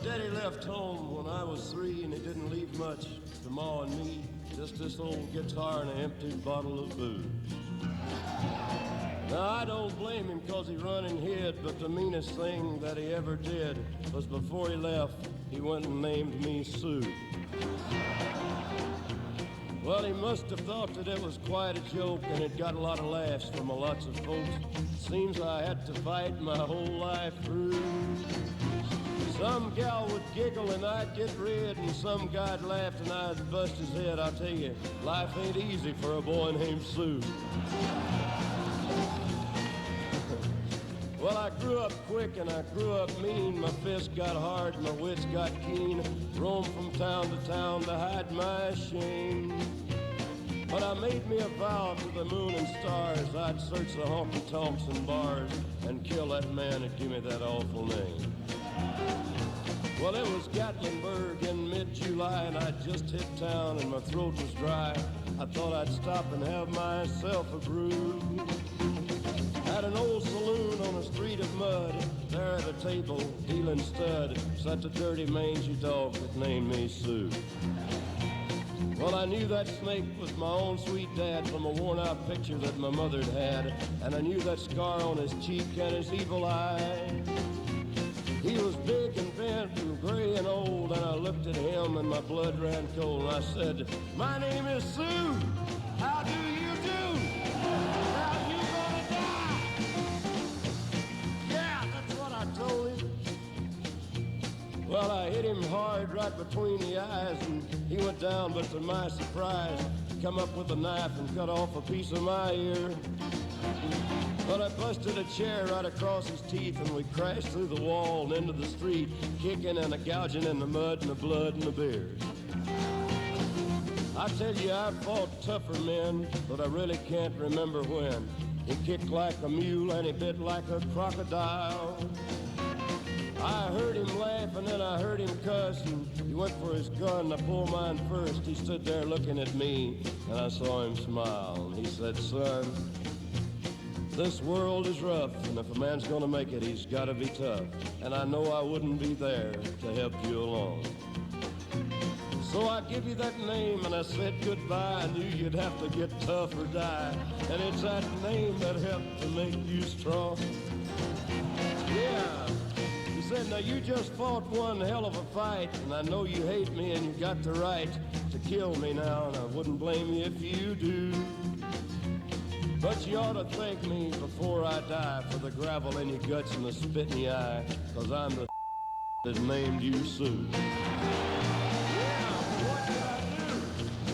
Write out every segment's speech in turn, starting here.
Daddy left home when I was 3, and he didn't leave much to Ma and me. Just this old guitar and an empty bottle of booze. Now, I don't blame him 'cause he run and hid, but the meanest thing that he ever did was before he left, he went and named me Sue. Well, he must have thought that it was quite a joke, and it got a lot of laughs from lots of folks. Seems I had to fight my whole life through. Some gal would giggle and I'd get red, and some guy'd laugh and I'd bust his head. I tell you, life ain't easy for a boy named Sue. Well, I grew up quick and I grew up mean. My fists got hard, my wits got keen. Roamed from town to town to hide my shame. But I made me a vow to the moon and stars, I'd search the honky-tonks and bars and kill that man that gave me that awful name. Well, it was Gatlinburg in mid-July, and I'd just hit town and my throat was dry. I thought I'd stop and have myself a brew. At an old saloon on a street of mud, there at a table, dealing stud, sat the dirty mangy dog that named me Sue. Well, I knew that snake was my own sweet dad from a worn-out picture that my mother'd had, and I knew that scar on his cheek and his evil eye. He was big and bent and gray and old, and I looked at him and my blood ran cold, and I said, "My name is Sue. How do you do? How you gonna die?" Yeah, that's what I told him. Well, I hit him hard right between the eyes, and he went down, but to my surprise, he come up with a knife and cut off a piece of my ear. But I busted a chair right across his teeth, and we crashed through the wall and into the street, kicking and gouging in the mud and the blood and the beer. I tell you, I've fought tougher men, but I really can't remember when. He kicked like a mule and he bit like a crocodile. I heard him laugh and then I heard him cuss, and he went for his gun. I pulled mine first. He stood there looking at me, and I saw him smile. And he said, "Son, this world is rough, and if a man's gonna make it, he's gotta be tough. And I know I wouldn't be there to help you along. So I give you that name, and I said goodbye. I knew you'd have to get tough or die, and it's that name that helped to make you strong." Yeah. He said, "Now you just fought one hell of a fight, and I know you hate me and you got the right to kill me now, and I wouldn't blame you if you do. But you ought to thank me before I die for the gravel in your guts and the spit in your eye, 'cause I'm the that named you Sue." Yeah, what could I do?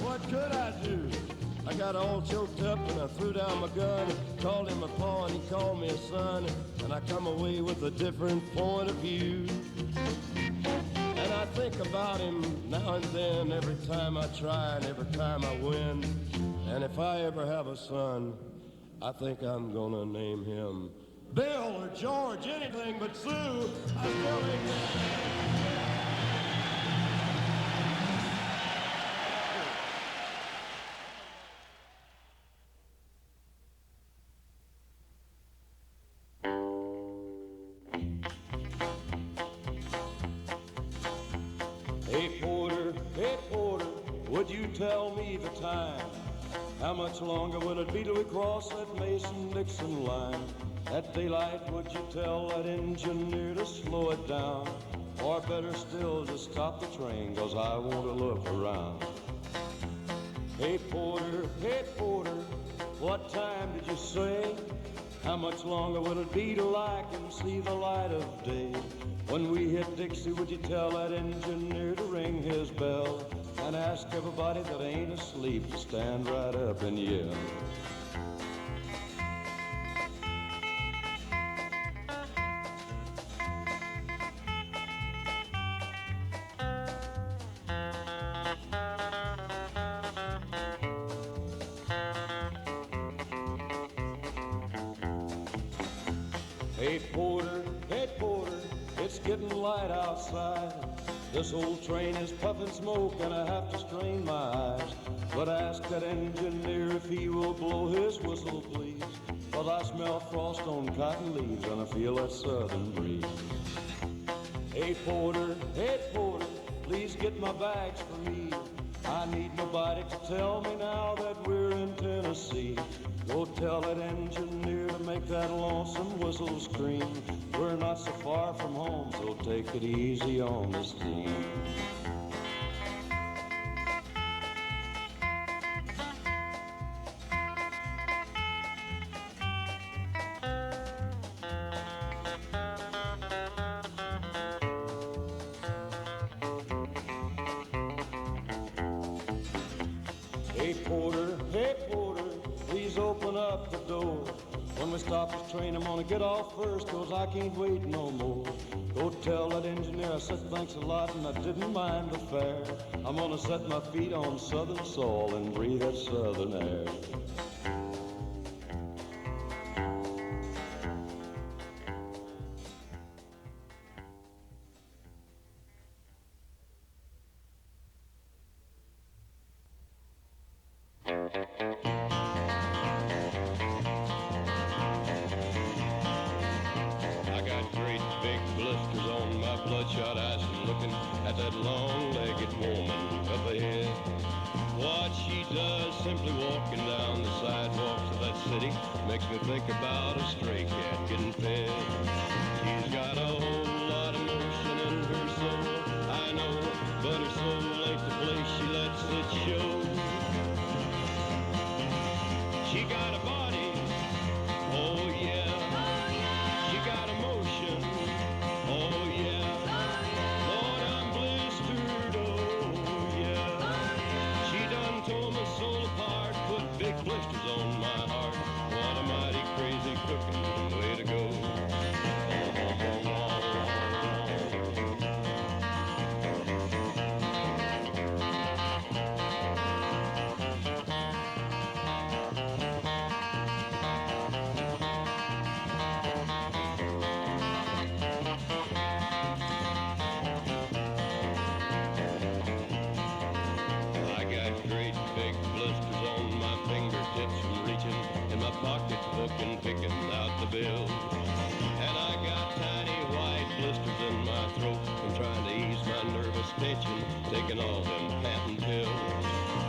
What could I do? I got all choked up and I threw down my gun, called him a pa and he called me a son, and I come away with a different point of view. And I think about him now and then, every time I try and every time I win. And if I ever have a son, I think I'm gonna name him Bill or George, anything but Sue. I still ain't. Hey Porter, would you tell me the time? How much longer will it be till we cross that Mason-Dixon line? At daylight, would you tell that engineer to slow it down? Or better still, just stop the train, 'cause I want to look around. Hey Porter, what time did you say? How much longer will it be till I can see the light of day? When we hit Dixie, would you tell that engineer to ring his bell and ask everybody that ain't asleep to stand right up and yell? Hey Porter, it's getting light outside. This old train is puffing smoke and I have to strain my eyes. But ask that engineer if he will blow his whistle, please. 'Cause I smell frost on cotton leaves and I feel that southern breeze. Hey porter, please get my bags for me. I need nobody to tell me now that we're in Tennessee. Go tell that engineer to make that lonesome whistle scream. We're not so far from home, so take it easy on this team. Hey porter, please open up the door. When we stop this train, I'm gonna get off first, 'cause I can't wait no more. Go tell that engineer I said thanks a lot and I didn't mind the fare. I'm gonna set my feet on southern soil and breathe that southern air. bloodshot eyes from looking at that long-legged woman up ahead. What she does simply walking down the sidewalks of that city makes me think about a stray cat getting fed. She's got a whole lot of motion in her soul, I know, but her soul ain't the place she lets it show. She got a body, oh yeah, she got emotion, oh yeah, Lord, I'm blistered, oh yeah, she done tore my soul apart, put big blisters on my heart. What a mighty crazy cooking way to go. Pocketbook and picking out the bills. And I got tiny white blisters in my throat from trying to ease my nervous tension, taking all them patent pills.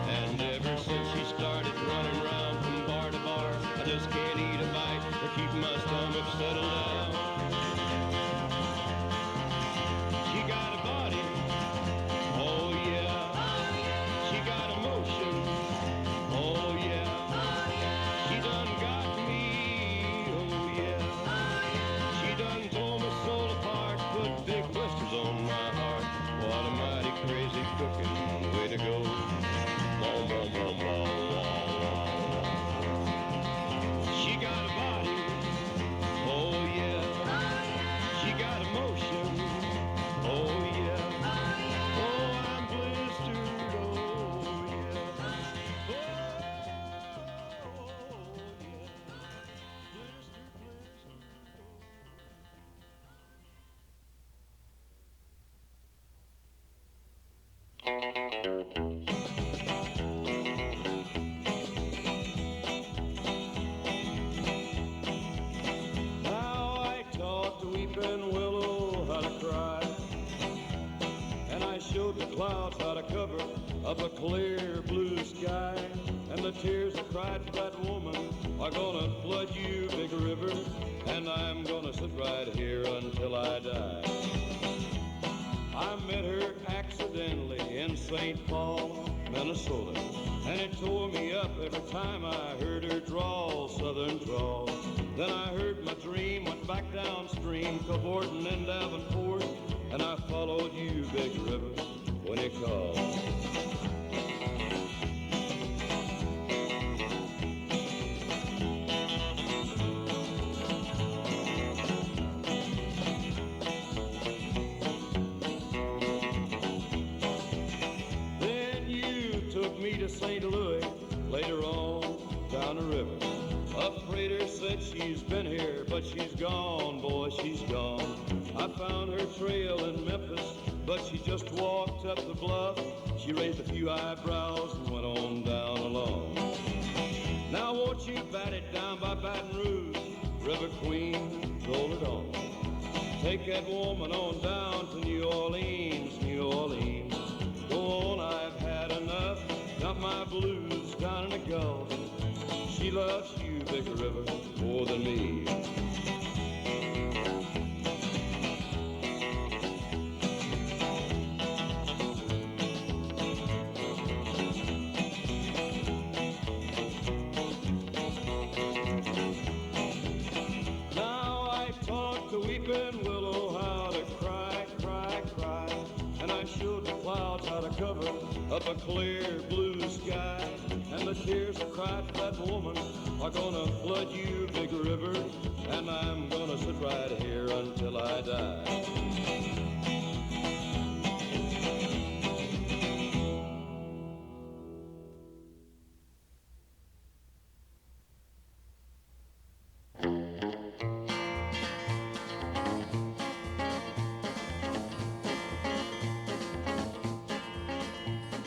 And ever since she started running around from bar to bar, I just can't eat a bite or keep my stomach settled down. She got a body, oh yeah, she got emotion, oh yeah. She done got me, oh yeah. She done tore my soul apart, put big blisters on my heart. What a mighty crazy cooking way to go. Boom, boom, boom, boom, boom. She got a body, oh yeah. She got emotion, oh yeah. Oh, I'm blistered, oh yeah. Now I taught the weeping willow how to cry, and I showed the clouds how to cover up a clear blue sky. And the tears I cried for that woman are gonna flood you, big river, and I'm gonna sit right here until I die. I met her accidentally in St. Paul, Minnesota, and it tore me up every time I heard her drawl, southern drawl. Then I heard my dream, went back downstream, cavorting in Davenport, and I followed you, big river, when you called. To St. Louis, later on, down the river. A freighter said she's been here, but she's gone, boy, she's gone. I found her trail in Memphis, but she just walked up the bluff. She raised a few eyebrows and went on down along. Now won't you bat it down by Baton Rouge, River Queen, roll it on. Take that woman on down to New Orleans, New Orleans. Go on, I've had enough. Got my blues down in the Gulf. She loves you, Big River, more than me. Now I taught the weeping willow how to cry, cry, cry. And I showed the clouds how to cover up a clear blue sky. And the tears I cried for that woman are gonna flood you, Big River. And I'm gonna sit right here until I die.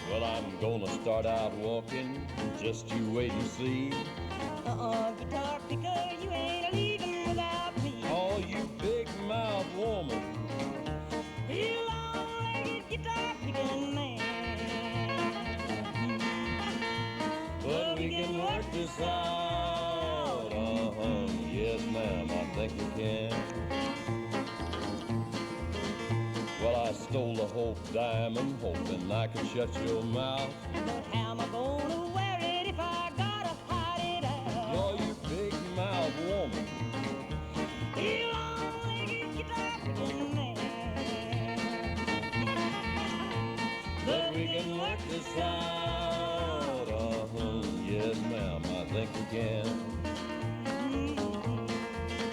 Well, I'm gonna start out walking, just you wait and see. Guitar picker, you ain't leaving without me. Oh, you big mouth woman. You long-legged guitar picking man. But we can work this out. Yes, ma'am, I think we can. Well, I stole the Hope Diamond, hoping I could shut your mouth. But how am I gonna wear it if I gotta hide it out? Oh, you big mouth woman. You long-legged guitar picking man. But we can work this out. Yes, ma'am, I think we can.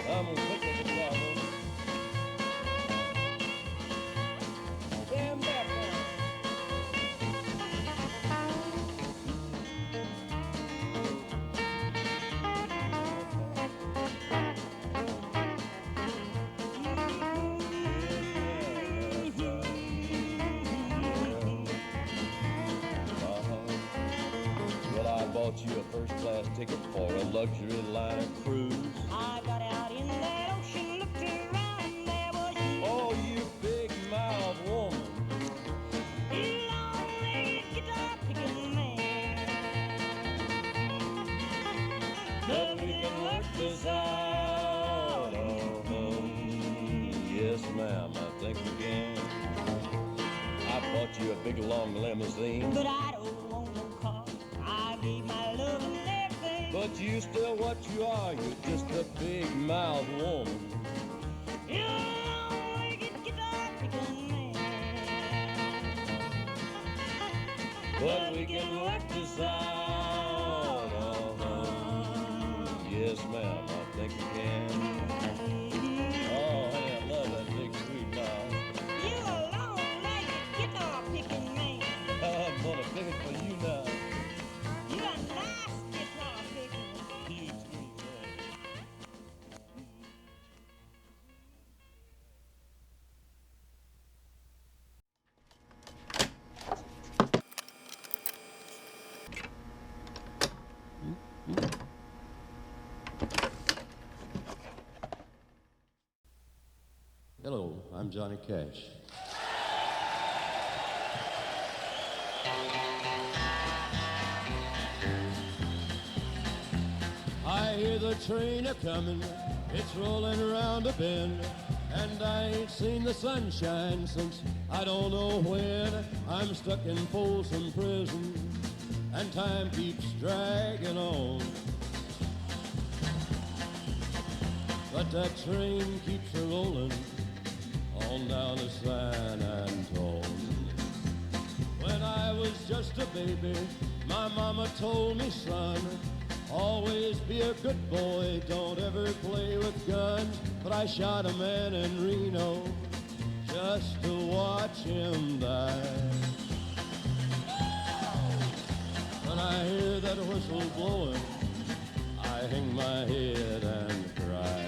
I'm gonna pick up the problem. Stand back there. Well, I bought you a first-class ticket for a luxury liner cruise. I got out in that ocean, looked around, and there was you. Oh, you big mouth woman. You long-legged guitar picking man. But we can work this out. Yes, ma'am, I think we can. I bought you a big long limousine. But I don't want no car. I gave my love and everything. But you still what you are, you're just a big mouth woman. You long-legged guitar picking man. But we can work this out. Yes, ma'am, I think we can. Oh, hey, I love that big sweet mouth. You a long-legged guitar picking man. I'm gonna pick it for you now. You a nice guitar picker. You sweet man. Hello, I'm Johnny Cash. I hear the train a-comin', it's rolling around a bend, and I ain't seen the sunshine since I don't know when. I'm stuck in Folsom Prison, and time keeps dragging on. But that train keeps a-rollin' on down to San Antone. When I was just a baby, my mama told me, son, always be a good boy, don't ever play with guns. But I shot a man in Reno just to watch him die. When I hear that whistle blowing, I hang my head and cry.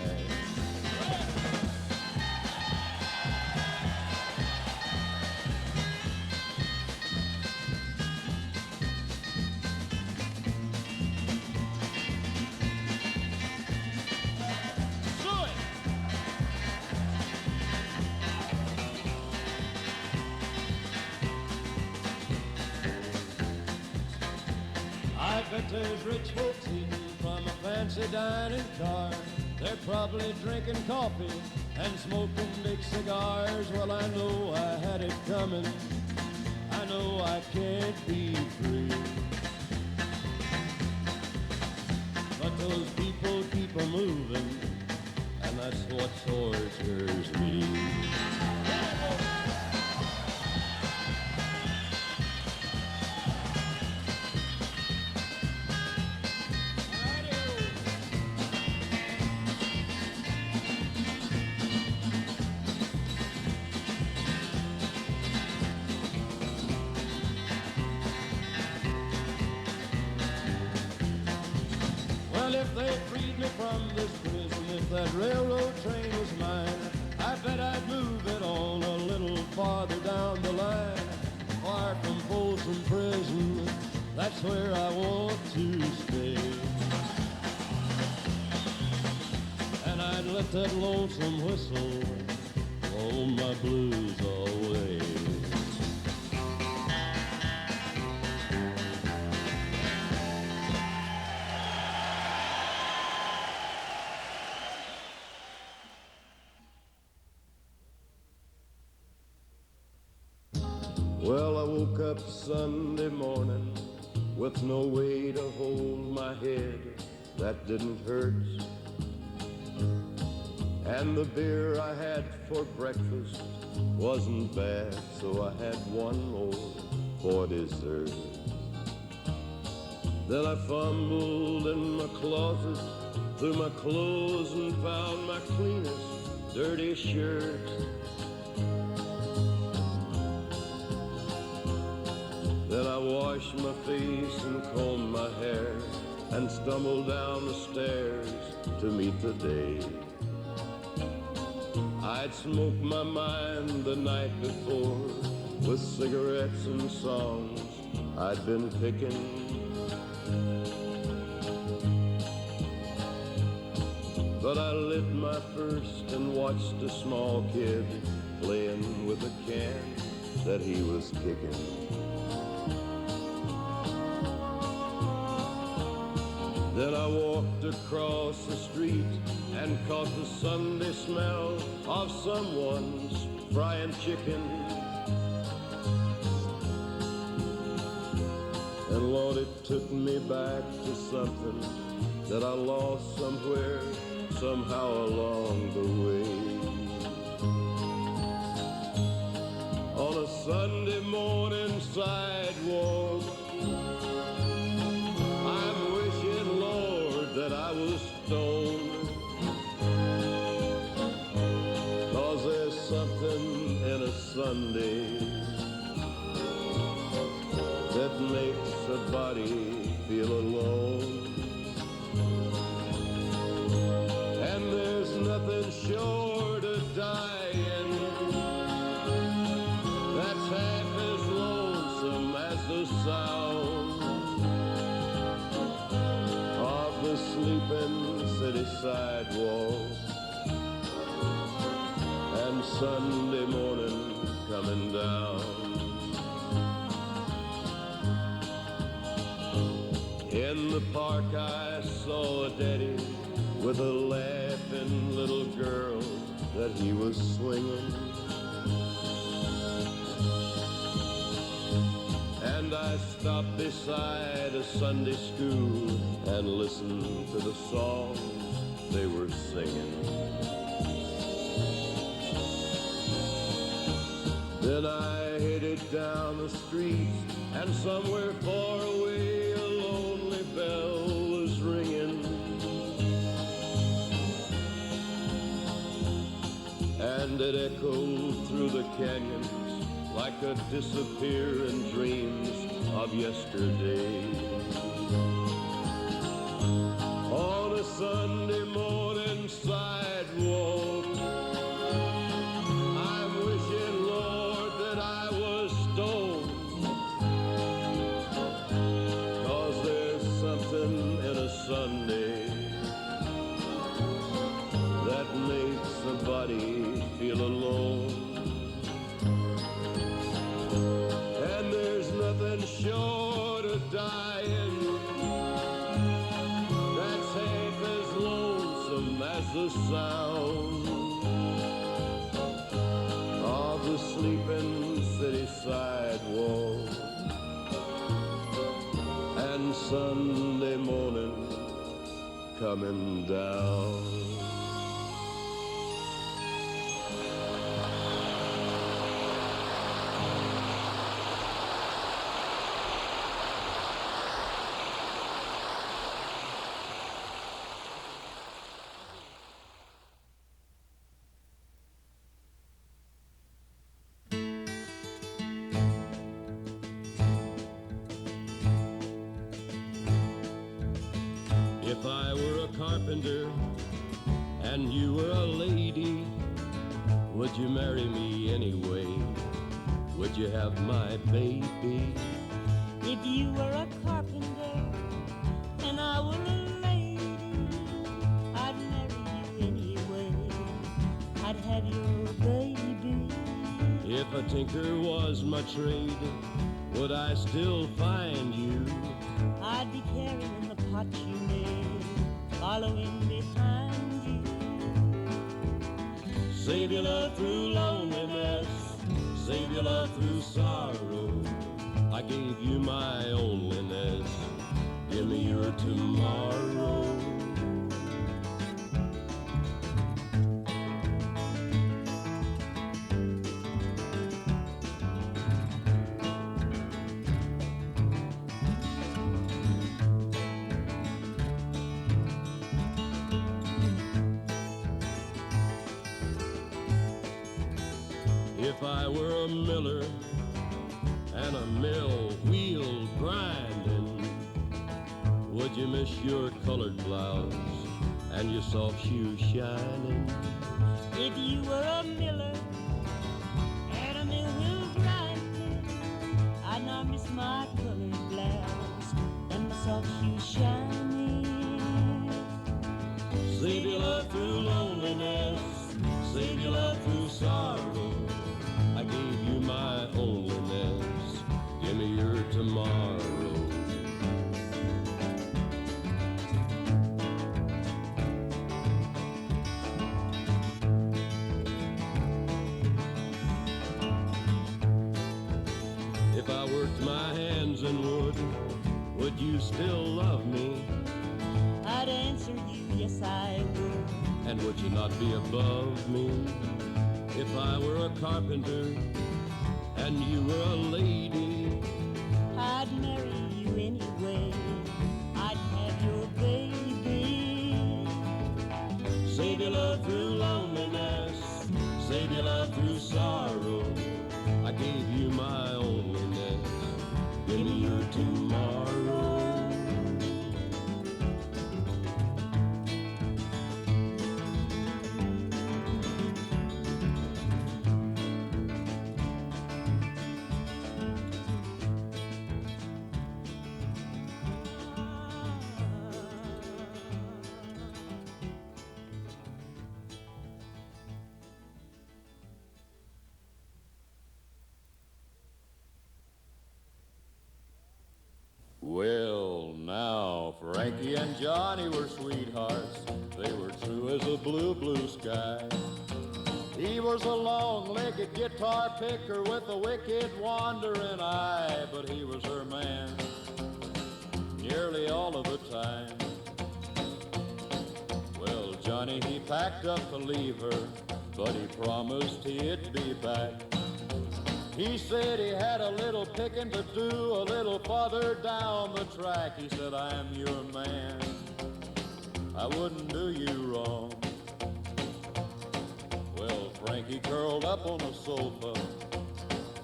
bet there's rich folks eating from a fancy dining car. They're probably drinking coffee and smoking big cigars. Well, I know I had it coming. I know I can't be free. But those people keep a moving, and that's what tortures me. Well, if they freed me from this prison, if that railroad train was mine, I bet I'd move it on a little farther down the line. Far from Folsom Prison, that's where I want to stay. And I'd let that lonesome whistle blow my blues away. Well, I woke up Sunday morning with no way to hold my head that didn't hurt. And the beer I had for breakfast wasn't bad, so I had one more for dessert. Then I fumbled in my closet through my clothes and found my cleanest dirty shirt. Then I washed my face and combed my hair and stumbled down the stairs to meet the day. I'd smoked my mind the night before with cigarettes and songs I'd been picking. But I lit my first and watched a small kid playing with a can that he was kicking. Then I walked across the street and caught the Sunday smell of someone's frying chicken. And Lord, it took me back to something that I lost somewhere, somehow along the way. On a Sunday morning sidewalk, I'm wishing, Lord, that I was stoned. 'Cause there's something in a Sunday that makes a body feel alone. And there's nothing short of dying that's half as lonesome as the sound of the sleeping city sidewalk and Sunday morning coming down. In the park I saw a daddy with a laughing little girl that he was swinging. And I stopped beside a Sunday school and listened to the songs they were singing. Then I headed down the street, and somewhere far away a lonely bell was ringing. And it echoed through the canyons like a disappearing dreams of yesterday. On a Sunday morning sidewalk, I'm wishing, Lord, that I was stoned. 'Cause there's something in a Sunday that makes a body feel alone. And there's nothing short of dying wall. And Sunday morning coming down. If I were a carpenter and you were a lady, would you marry me anyway? Would you have my baby? If you were a carpenter and I were a lady, I'd marry you anyway. I'd have your baby. If a tinker was my trade, would I still find you? I'd be carrying the pot you made, following behind you. Save your love through loneliness, save your love through sorrow. I gave you my onlyness, give me your tomorrow. If I were a miller and a mill wheel grinding, would you miss your colored blouse and your soft shoes shining? If you were a miller and a mill wheel grinding, I'd not miss my colored blouse and my soft shoes shining. Save your love through loneliness, save your love through sorrow. I gave you my onlyness, give me your tomorrow. If I worked my hands in wood, would you still love me? I'd answer you, yes I would. And would you not be above me? If I were a carpenter and you were a lady, I'd marry you anyway. I'd have your baby. save your love through loneliness, save your love through sorrow. I gave you my onlyness, give me your tomorrow. Well, now, Frankie and Johnny were sweethearts. They were true as a blue, blue sky. He was a long-legged guitar picker with a wicked wandering eye, but he was her man nearly all of the time. Well, Johnny, he packed up to leave her, but he promised he'd be back. He said he had a little picking to do a little farther down the track. He said, I'm your man, I wouldn't do you wrong. Well, Frankie curled up on the sofa,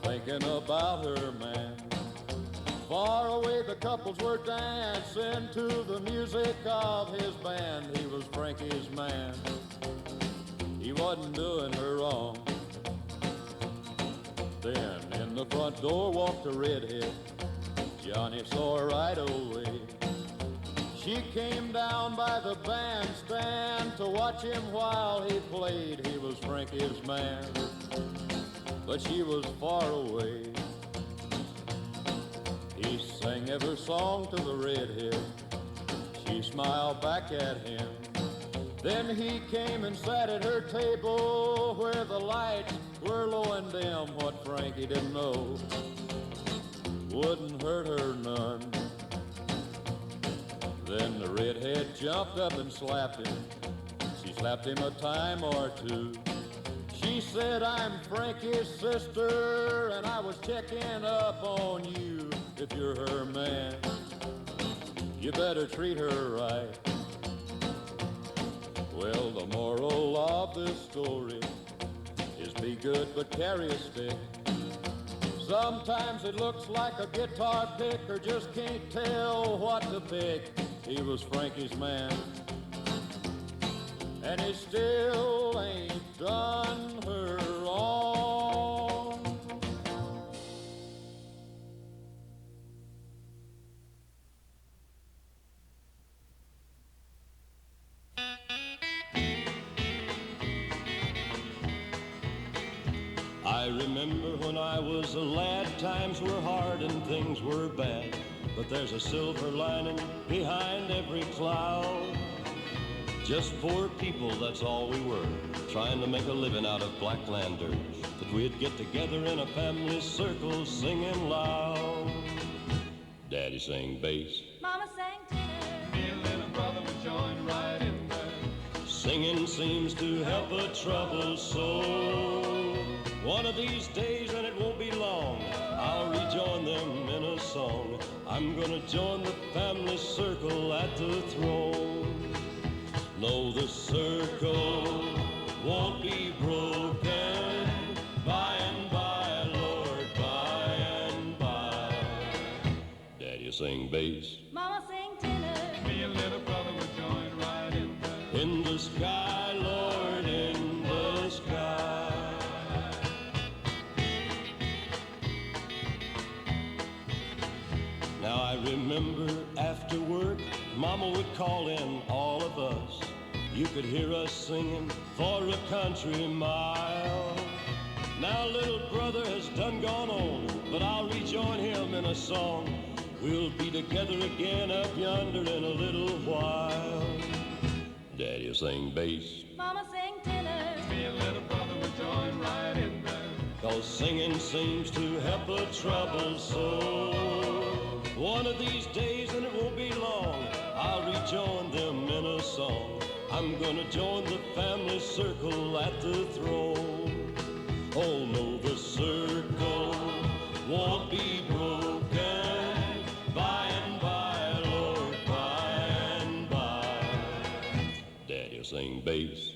thinking about her man. Far away the couples were dancing to the music of his band. He was Frankie's man, he wasn't doing her wrong. Then in the front door walked a redhead. Johnny saw her right away. She came down by the bandstand to watch him while he played. He was Frankie's man, but she was far away. He sang every song to the redhead. She smiled back at him. Then he came and sat at her table where the lights were low and dim. What Frankie didn't know wouldn't hurt her none. Then the redhead jumped up and slapped him. She slapped him a time or two. She said, I'm Frankie's sister, and I was checking up on you. If you're her man, you better treat her right. Well, the moral of this story is be good but carry a stick. Sometimes it looks like a guitar pick or just can't tell what to pick. He was Frankie's man, and he still ain't done her wrong. I remember when I was a lad, times were hard and things were bad, but there's a silver lining behind every cloud. Just poor people, that's all we were, trying to make a living out of blacklanders. But we'd get together in a family circle singing loud. Daddy sang bass, Mama sang tenor, Me and little brother would join right in there. singing seems to help a troubled soul. One of these days, and it won't be long, I'll rejoin them in a song. I'm gonna join the family circle at the throne. No, the circle won't be broken. By and by, Lord, by and by. Daddy sing bass. Mama sang tenor, Me and little brother would join right in there. In the sky, Lord, in the sky. Now I remember after work, Mama would call in all of us. You could hear us singing for a country mile. Now little brother has done gone on, but I'll rejoin him in a song. We'll be together again up yonder in a little while. Daddy'll sing bass, Mama sang tenor, Me and little brother would join right in there. 'cause singing seems to help a troubled soul. One of these days, and it won't be long, I'll rejoin them in a song. I'm gonna join the family circle at the throne. Oh no, the circle won't be broken. By and by, Lord, by and by. Daddy'll sing bass,